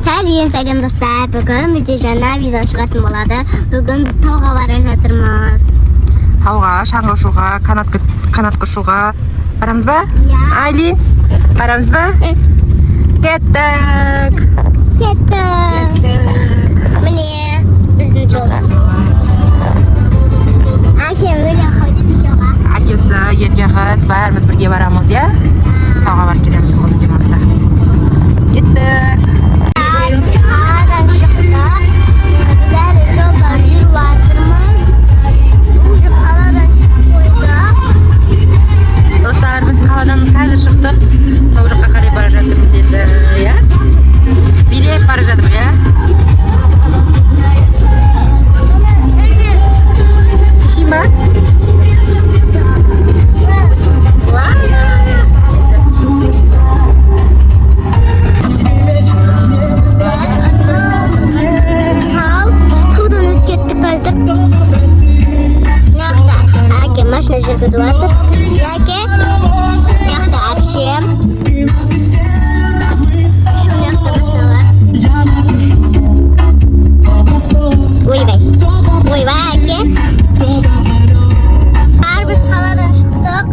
Сәлем достар, бүгін бізде жаңа видео шығатын болады. Бүгін біз тауға бара жатырмыз. Тауға, шаңғы ұшуға, канатқа ұшуға барамыз ба? Иә. Айли, барамыз ба? Кеттік. Міне, біздің жолымыз. Әкем өлең қойды видеоға. Әкесі, ерке қыз, бәріміз бірге барамыз, иә? Тауға барып жүреміз бүгін демалыста. Кеттік. Қаладан шықтық. Дәл жолдан жүріп жатырмыз. Уже қаладан шығып қойдық. Достар, біз қаладан қазір шықтық. Тау жаққа қарай бара жатырмыз енді, иә? Билеп бара жатырмыз, иә? Шешейін ба? Машина жүргізіп жатыр. Яке? Яқта әпшем. Шо яқта машина бар. Ойбай. Ойбай, әке. Біз қаладан шықтық.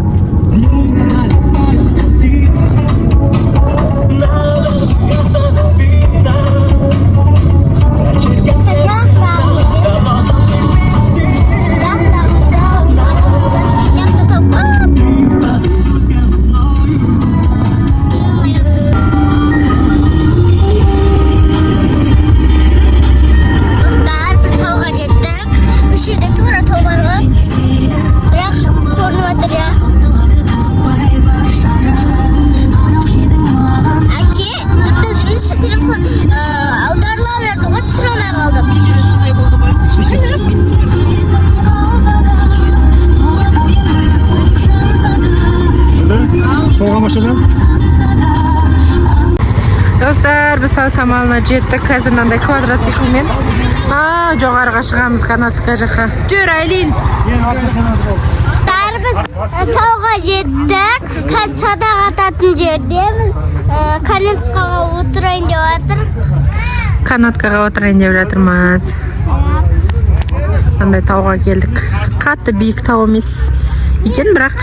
Достар, біз тау самалына жеттік. Қазір мынандай квадроциклмен жоғарыға шығамыз канатқа жаққа. Жүр, Айлин! Біз тауға жеттік. Қазір садақ ататын жердеміз. Канатқаға отырайын деп жатыр. Канатқаға отырайын деп жатырмыз. Мынандай тауға келдік. Қатты биік тау емес екен, бірақ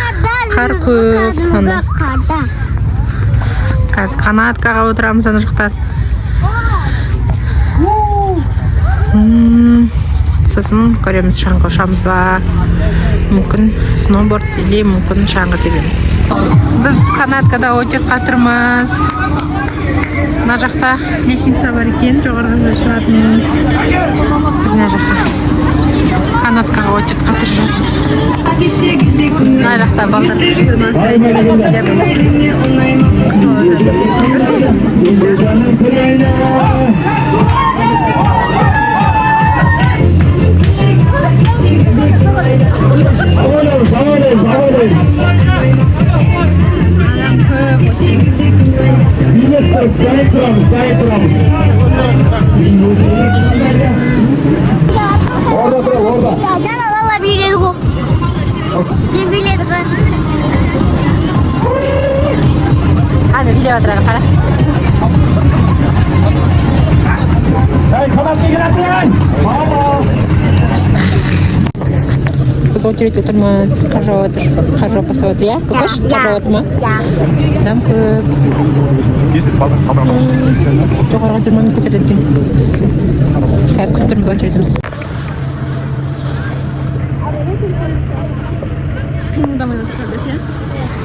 қар көп. Қазір канаткаға отырамыз ана жақтан. Сосын көреміз, шаңғы ұшамыз ба, мүмкін сноуборд или мүмкін шаңғы тебеміз. Біз канаткада очередьқа тұрмыз. Мына жақта лестница бар екен, жоғарыға шығатын. Біз мына жақта канаткаға очередьқа тұрып жатырмыз. Мына жақта балдар. Hadi video atrás, para. Biz очередь o'tirmiz. Qarab boslayapti, ya? Ko'kosh, qarab o'tirma. Dam ko'p. Jo'g'ariga jirmani ko'chiradi ekan. Hozir kutib turmiz очередimiz.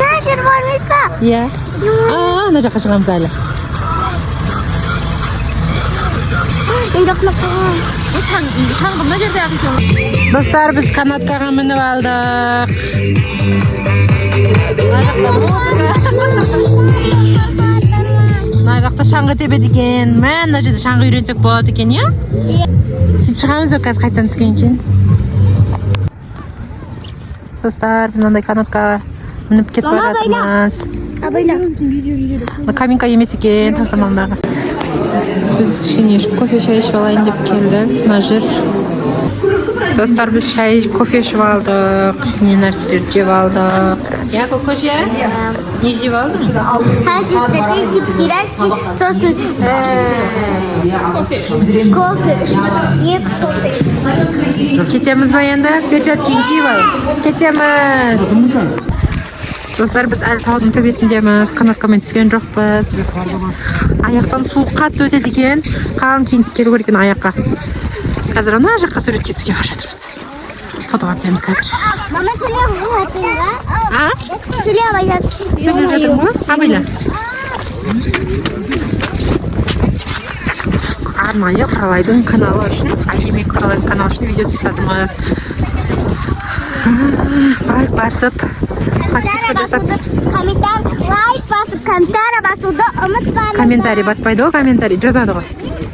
Nashr bormiz ba? Ya. Ana joqqa chiqamiz hali. Dostlar, biz kanatkaga minib oldik. Naraqda shang'i tebedi ekan. Mana joyda shang'i yursak bo'ladi ekan, ya? Sut chiqamiz o'tkaz qaytadan tushgan keyin. Dostlar, biz bunday kanatkaga minib ketib boramiz. Abayla. Каминка емес екен, тасамамдағы. Біз кішкене кофе шай ішіп алайын деп келдік. Мажыр. Достар, біз шай кофе ішіп алдық. Кішкене нәрселер жеп алдық. Я көкөш, я? Не жеп алдың? Сосиска, тесіп, кирешки, сосын Кофе. Еп кофе. Кетеміз ба енді? Перчатки киіп ал. Кетеміз. Достар, біз әлі таудың төбесіндеміз. Қанатқамен түскен жоқпыз. Аяқтан су қатты өтеді екен. Қалың киініп келу керек екен аяққа. Қазір ана жаққа суретке түсуге бара жатырмыз. Фотоға түсеміз қазір. Мама сөйлеп жатырмын. А? Сөйлеп айтады. Сөйлеп жатырмын ба? Абайла. Арнайы Құралайдың каналы үшін, әдемі Құралайдың каналы үшін видео түсіп жатырмыз. Лайк басып, подписка жасап. Лайк басып, комментарий басуды ұмытпаңыздар. Комментарий баспайды ғой, комментарий жазады ғой.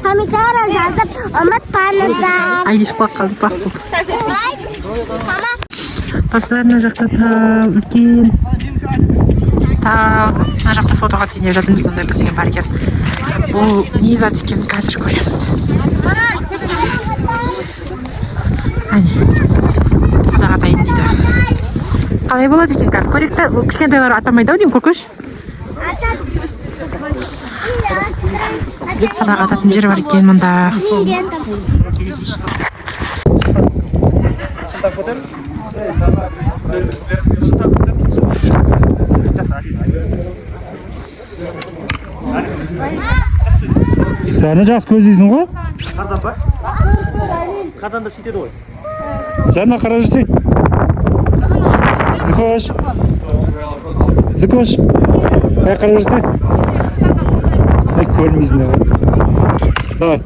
Комментарий жазып ұмытпаңыздар. Айдеш құлақ қалды, бақ болып. Лайк. Мама. Достар, мына жақта үлкен тау, мына жақта фотоға түсейін жатырмыз, мынандай бірдеңе бар екен. Бұл не зат екенін қазір көреміз. Әне, садаға атайын дейді. Қалай болады екен қазір? Көректі кішкентайлар атамайды ау деймін, көкөш? Садаға ататын жер бар екен мұнда. Сәні жақсы көздейсің ғой? Қардан ба? Қардан да сөйтеді ғой. Жаңа қара жүрсей. Зікош. Зікош. Қай қара жүрсей? Көрмейсің де ғой. Давай.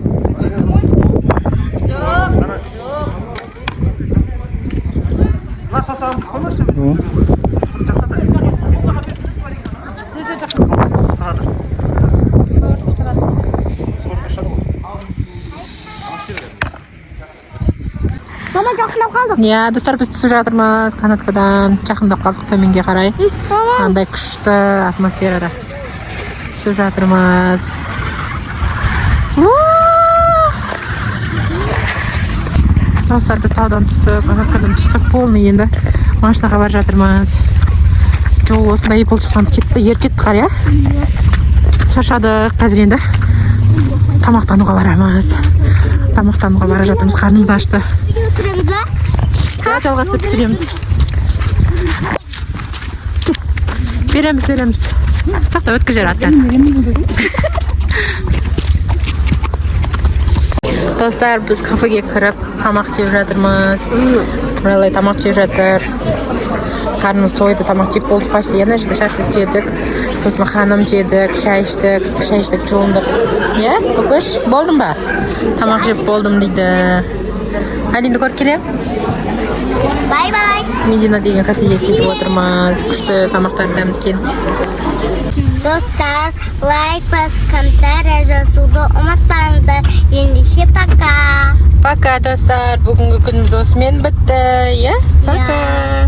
Мына сасағын қоймаш деп О. жақсата. Сырады. Мама жақындап қалдық. Иә, достар, біз түсіп жатырмыз канаткадан. Жақындап қалдық төменге қарай. Андай күшті атмосферада түсіп жатырмыз. Достар, біз таудан түстік, канаткадан түстік. Полный енді машинаға бар жатырмыз. Жол осындай болшықтан кетті, еркетті қар, иә? Шаршадық, қазір енді тамақтануға барамыз. Тамақтануға бара жатырмыз, қарнымыз ашты. Өтіреміз ба? Жалғастырып түсіреміз. Береміз. Тақта өткізер аттан. Достар, біз кафеге кіріп тамақ жеп жатырмыз. Құралай тамақ жеп жатыр. Қарнымыз тойды, тамақ жеп болдық почти. Ена жерде шашлык жедік. Сосын ханым жедік, шай іштік, ыстық шай іштік, жуындық. Иә, көкөш, болдың ба? Тамақ жеп болдым дейді. Әлинді көріп келем. Бай-бай. Медина деген кафеге келіп отырмыз. Күшті тамақтар дәмді екен. Достар, лайк басып, комментарий жазуды ұмытпаңыздар. Ендеше пока. Пока, достар. Бүгінгі күніміз осымен бітті. Иә? Пока.